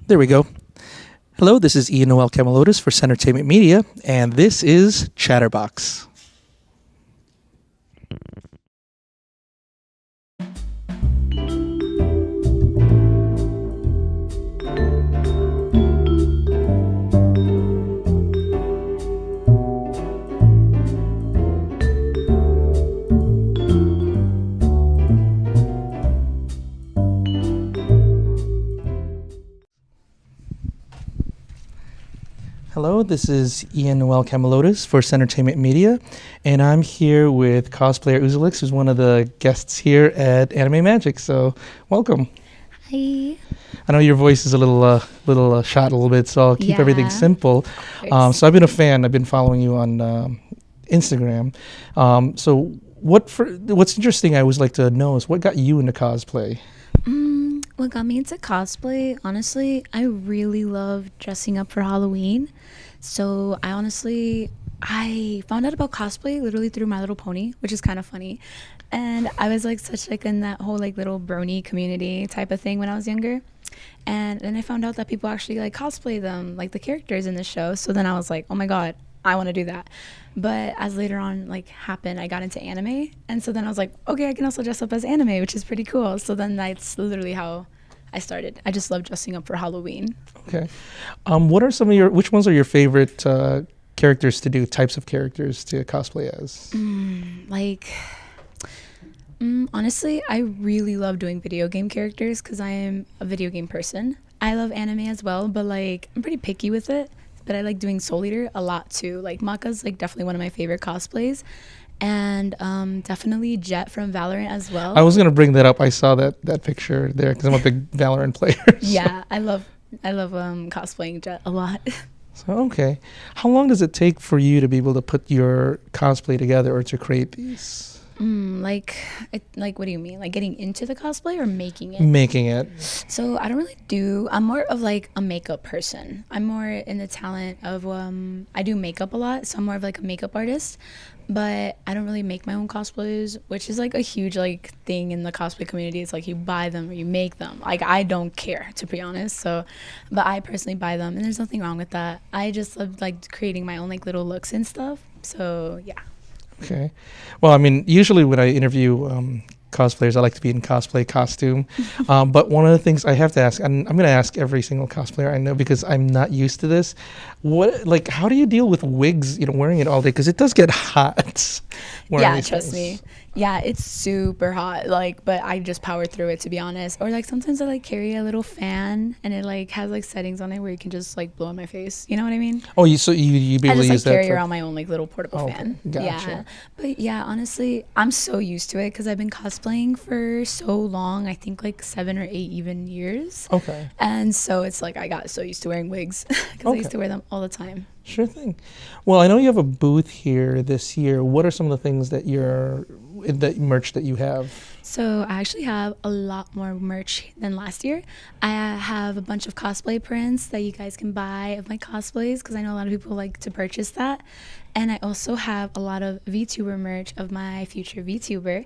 There we go. Hello, this is Noel Camilotes for Entertainment Media, and this is ChatterBox. Hello, this is Noel Camilotes for Entertainment Media, and I'm here with cosplayer Uzileks, who's one of the guests here at Anime Magic. So, welcome. Hi. I know your voice is a little shot a little bit, so I'll keep everything simple. So I've been a fan. I've been following you on Instagram. So what's interesting, I always like to know, is what got you into cosplay? What got me into cosplay, honestly, I really love dressing up for Halloween. So I found out about cosplay literally through My Little Pony, which is kind of funny. And I was in that whole little brony community type of thing when I was younger. And then I found out that people actually cosplay them, like the characters in the show. So then I was like, oh my God, I want to do that. But as later on happened, I got into anime. And so then I was like, okay, I can also dress up as anime, which is pretty cool. So then that's literally how I started. I just love dressing up for Halloween. Okay. Which ones are your favorite characters to do, types of characters to cosplay as? Honestly, I really love doing video game characters because I am a video game person. I love anime as well, but I'm pretty picky with it. But I like doing Soul Eater a lot too. Maka's definitely one of my favorite cosplays. And definitely Jet from Valorant as well. I was gonna bring that up. I saw that picture there because I'm a big Valorant player. Yeah, I love cosplaying Jet a lot. So okay, how long does it take for you to be able to put your cosplay together or to create these? What do you mean? Getting into the cosplay or making it? Making it. So I don't really do. I'm more of a makeup person. I'm more in the talent of I do makeup a lot, so I'm more of a makeup artist. But I don't really make my own cosplays, which is a huge thing in the cosplay community. It's you buy them or you make them. I don't care, to be honest. So, but I personally buy them, and there's nothing wrong with that. I just love creating my own little looks and stuff. So yeah. Okay. Well, I mean, usually when I interview cosplayers, I like to be in cosplay costume. But one of the things I have to ask, and I'm going to ask every single cosplayer I know because I'm not used to this. How do you deal with wigs, wearing it all day? Because it does get hot. Yeah, trust me. Yeah, it's super hot. But I just power through it, to be honest. Or sometimes I carry a little fan, and it has settings on it where you can just blow in my face. You know what I mean? Oh, you be able to use that? I just carry around my own little portable fan. Gotcha. Yeah, but yeah, honestly, I'm so used to it because I've been cosplaying for so long. I think 7 or 8 even years. Okay. And so it's I got so used to wearing wigs because I used to wear them all the time. Sure thing. Well, I know you have a booth here this year. What are some of the things that merch that you have? So I actually have a lot more merch than last year. I have a bunch of cosplay prints that you guys can buy of my cosplays because I know a lot of people like to purchase that. And I also have a lot of VTuber merch of my future VTuber.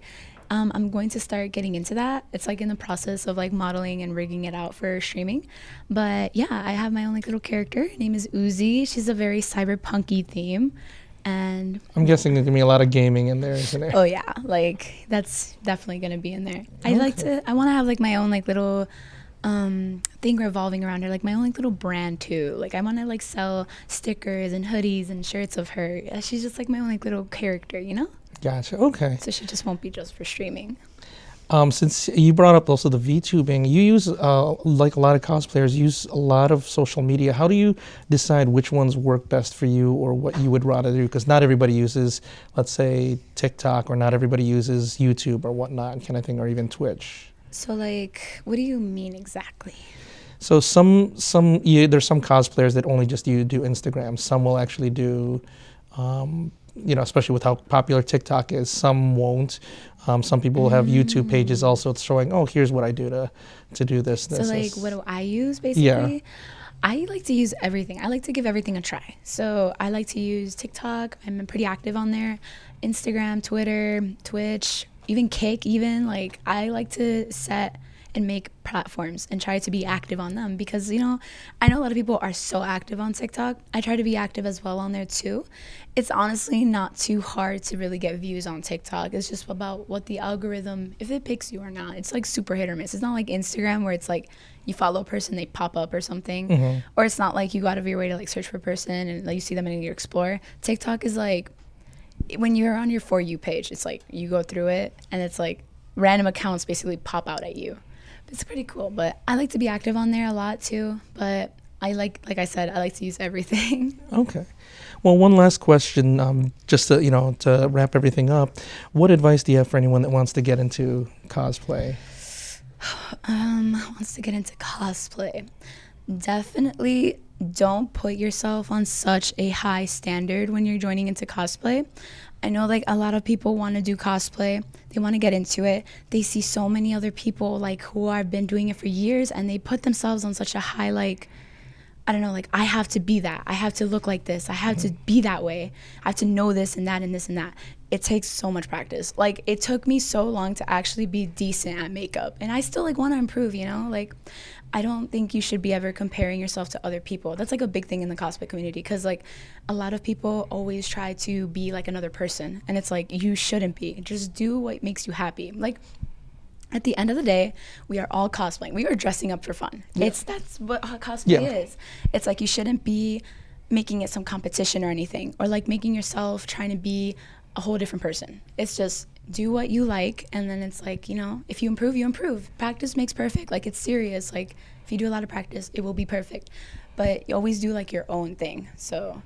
I'm going to start getting into that. It's in the process of modeling and rigging it out for streaming. But yeah, I have my own little character. Her name is Uzi. She's a very cyberpunky theme. And I'm guessing there's gonna be a lot of gaming in there, isn't there? Oh yeah, that's definitely gonna be in there. I want to have my own little thing revolving around her, my own little brand too. I want to sell stickers and hoodies and shirts of her. She's just my own little character, Gotcha. Okay. So she just won't be just for streaming. Since you brought up also the VTubing, you use like a lot of cosplayers use a lot of social media. How do you decide which ones work best for you or what you would rather do? Because not everybody uses, let's say, TikTok, or not everybody uses YouTube or whatnot kind of thing, or even Twitch. So what do you mean exactly? So there's some cosplayers that only just do Instagram. Some will actually do. Especially with how popular TikTok is, some won't. Some people have YouTube pages also showing, oh, here's what I do to do this. So what do I use basically? Yeah. I like to use everything. I like to give everything a try. So I like to use TikTok. I'm pretty active on there. Instagram, Twitter, Twitch, even Kick even. I like to set and make platforms and try to be active on them, because you know, I know a lot of people are so active on TikTok. I try to be active as well on there too. It's honestly not too hard to really get views on TikTok. It's just about what the algorithm, if it picks you or not. It's like super hit or miss. It's not like Instagram where it's like you follow a person, they pop up or something. Or it's not like you go out of your way to like search for a person and like you see them in your Explore. TikTok is like, when you're on your For You page, it's like you go through it and it's like random accounts basically pop out at you. It's pretty cool. But I like to be active on there a lot too. But I like I said, I like to use everything. Okay. Well, one last question, just to, to wrap everything up. What advice do you have for anyone that wants to get into cosplay? Wants to get into cosplay. Definitely don't put yourself on such a high standard when you're joining into cosplay. I know like a lot of people want to do cosplay. They want to get into it. They see so many other people like who have been doing it for years, and they put themselves on such a high, like, I don't know, like, I have to be that. I have to look like this. I have to be that way. I have to know this and that and this and that. It takes so much practice. Like, it took me so long to actually be decent at makeup. And I still, like, want to improve, you know? Like, I don't think you should be ever comparing yourself to other people. That's, like, a big thing in the cosplay community, because, like, a lot of people always try to be like another person. And it's like, you shouldn't be. Just do what makes you happy. Like, at the end of the day, we are all cosplaying. We are dressing up for fun. Yeah. That's what cosplay is. It's like, you shouldn't be making it some competition or anything, or like making yourself trying to be a whole different person. It's just do what you like, and then it's like, you know, if you improve, you improve. Practice makes perfect. Like, it's serious. Like, if you do a lot of practice, it will be perfect. But you always do like your own thing. So.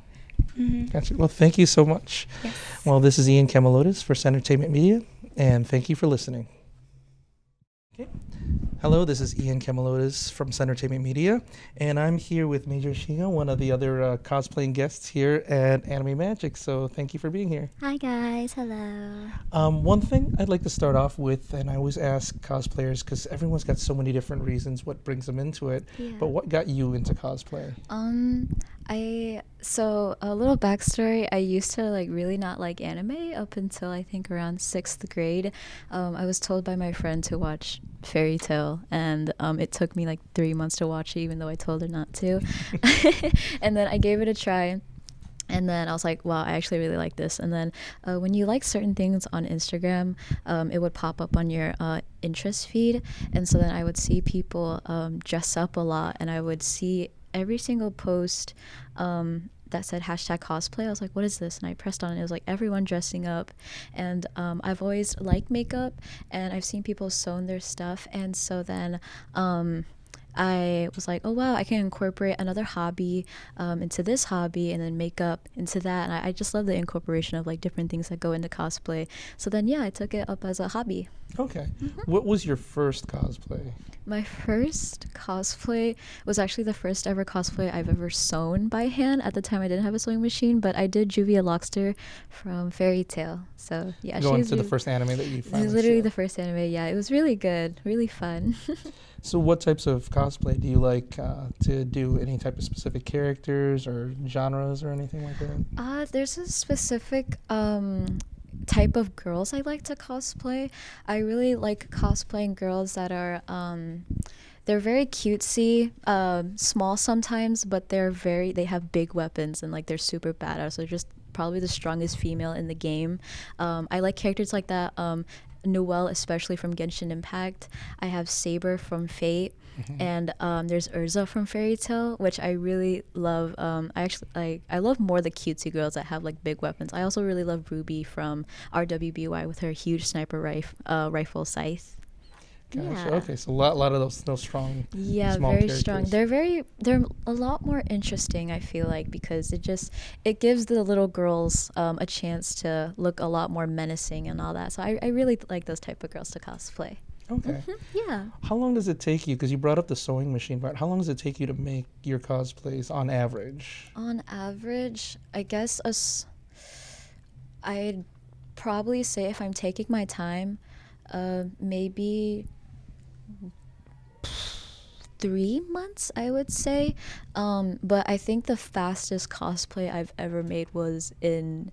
Gotcha. Well, thank you so much. Yes. Well, this is Ian Camilotes for Entertainment Media, and thank you for listening. Okay. Hello, this is Ian Camilotes from Entertainment Media, and I'm here with MajorShigo, one of the other cosplaying guests here at Anime Magic. So thank you for being here. Hi guys, hello. One thing I'd like to start off with, and I always ask cosplayers, because everyone's got so many different reasons what brings them into it, but what got you into cosplay? So a little backstory, I used to like really not like anime up until I think around 6th grade. I was told by my friend to watch Fairy Tale, and it took me like 3 months to watch it, even though I told her not to. And then I gave it a try. And then I was like, wow, I actually really like this. And then when you like certain things on Instagram, it would pop up on your interest feed. And so then I would see people dress up a lot, and I would see every single post that said hashtag cosplay. I was like, what is this? And I pressed on it. It was like everyone dressing up. And I've always liked makeup, and I've seen people sew their stuff. And so then I was like, oh wow, I can incorporate another hobby into this hobby, and then makeup into that. And I just love the incorporation of like different things that go into cosplay. So then I took it up as a hobby. Okay. What was your first cosplay? My first cosplay was actually the first ever cosplay I've ever sewn by hand. At the time I didn't have a sewing machine, but I did Juvia Lockster from Fairy Tale. So yeah, going to the first anime that you found. It was literally the first anime. Yeah, it was really good, really fun. So what types of cosplay do you like to do? Any type of specific characters or genres or anything like that? There's a specific type of girls I like to cosplay. I really like cosplaying girls that are they're very cutesy, small sometimes, but they have big weapons, and like they're super badass. So they're just probably the strongest female in the game. I like characters like that. Noel, especially from Genshin Impact. I have Saber from Fate, and there's Urza from Fairy Tale, which I really love. I love more the cutesy girls that have like big weapons. I also really love Ruby from RWBY with her huge sniper rifle scythe. Gotcha. Yeah. Okay, so a lot of those strong. Yeah, small very characters. Strong. They're a lot more interesting, I feel like, because it gives the little girls a chance to look a lot more menacing and all that. So I really like those type of girls to cosplay. Okay. Yeah. How long does it take you? Because you brought up the sewing machine part. How long does it take you to make your cosplays on average? On average, I guess I'd probably say, if I'm taking my time, maybe 3 months, I would say. But I think the fastest cosplay I've ever made was in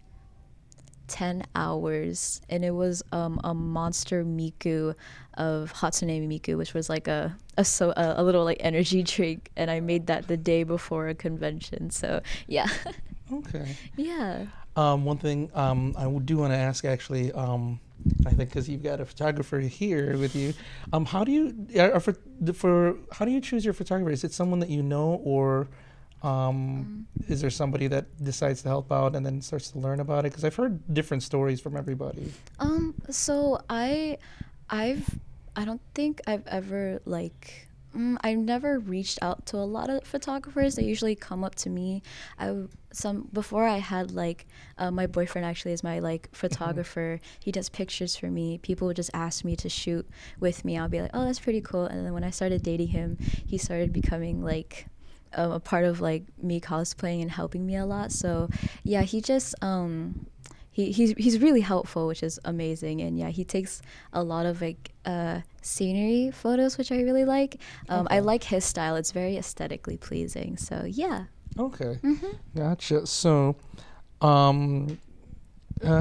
10 hours, and it was a monster Miku of Hatsune Miku, which was like a little like energy drink, and I made that the day before a convention. So yeah. Okay. Yeah. One thing do want to ask actually, I think because you've got a photographer here with you, how do you how do you choose your photographer? Is it someone that you know, or is there somebody that decides to help out and then starts to learn about it? Because I've heard different stories from everybody. So I don't think I've ever like I've never reached out to a lot of photographers. They usually come up to me. Before I had like my boyfriend actually is my like photographer. He does pictures for me. People would just ask me to shoot with me. I'll be like, oh, that's pretty cool. And then when I started dating him, he started becoming like a part of like me cosplaying and helping me a lot. So yeah, he just he's really helpful, which is amazing. And yeah, he takes a lot of like scenery photos, which I really like. I like his style. It's very aesthetically pleasing. So yeah. Okay. Gotcha. So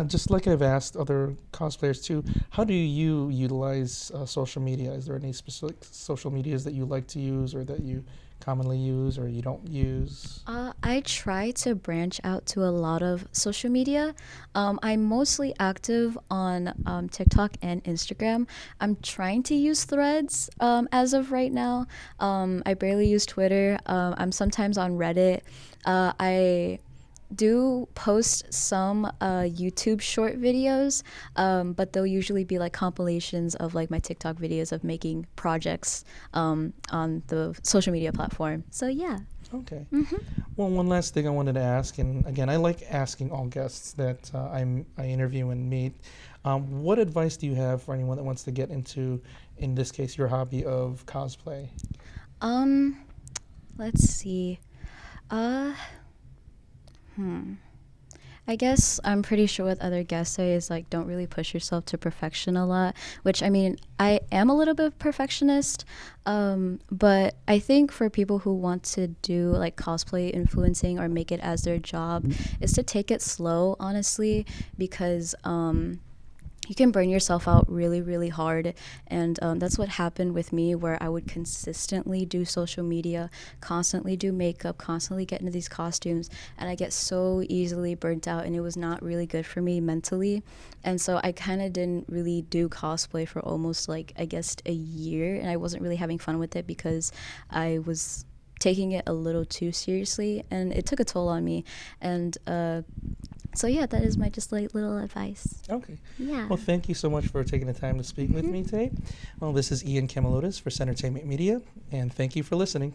just like I've asked other cosplayers too, how do you utilize social media? Is there any specific social medias that you like to use or that you commonly use or you don't use? I try to branch out to a lot of social media. I'm mostly active on TikTok and Instagram. I'm trying to use Threads as of right now. I barely use Twitter. I'm sometimes on Reddit. I do post some YouTube short videos, but they'll usually be like compilations of like my TikTok videos of making projects on the social media platform. So yeah. Okay. Well, one last thing I wanted to ask, and again, I like asking all guests that I interview and meet. What advice do you have for anyone that wants to get into, in this case, your hobby of cosplay? Let's see. I guess I'm pretty sure what other guests say is like don't really push yourself to perfection a lot, which I mean, I am a little bit of perfectionist, but I think for people who want to do like cosplay influencing or make it as their job is to take it slow, honestly, because you can burn yourself out really, really hard. And that's what happened with me, where I would consistently do social media, constantly do makeup, constantly get into these costumes, and I get so easily burnt out, and it was not really good for me mentally. And so I kind of didn't really do cosplay for almost like, I guess, a year, and I wasn't really having fun with it because I was taking it a little too seriously, and it took a toll on me. And so yeah, that is my just like little advice. Okay. Yeah. Well, thank you so much for taking the time to speak with me today. Well, this is Ian Camilotes for Centertainment Media, and thank you for listening.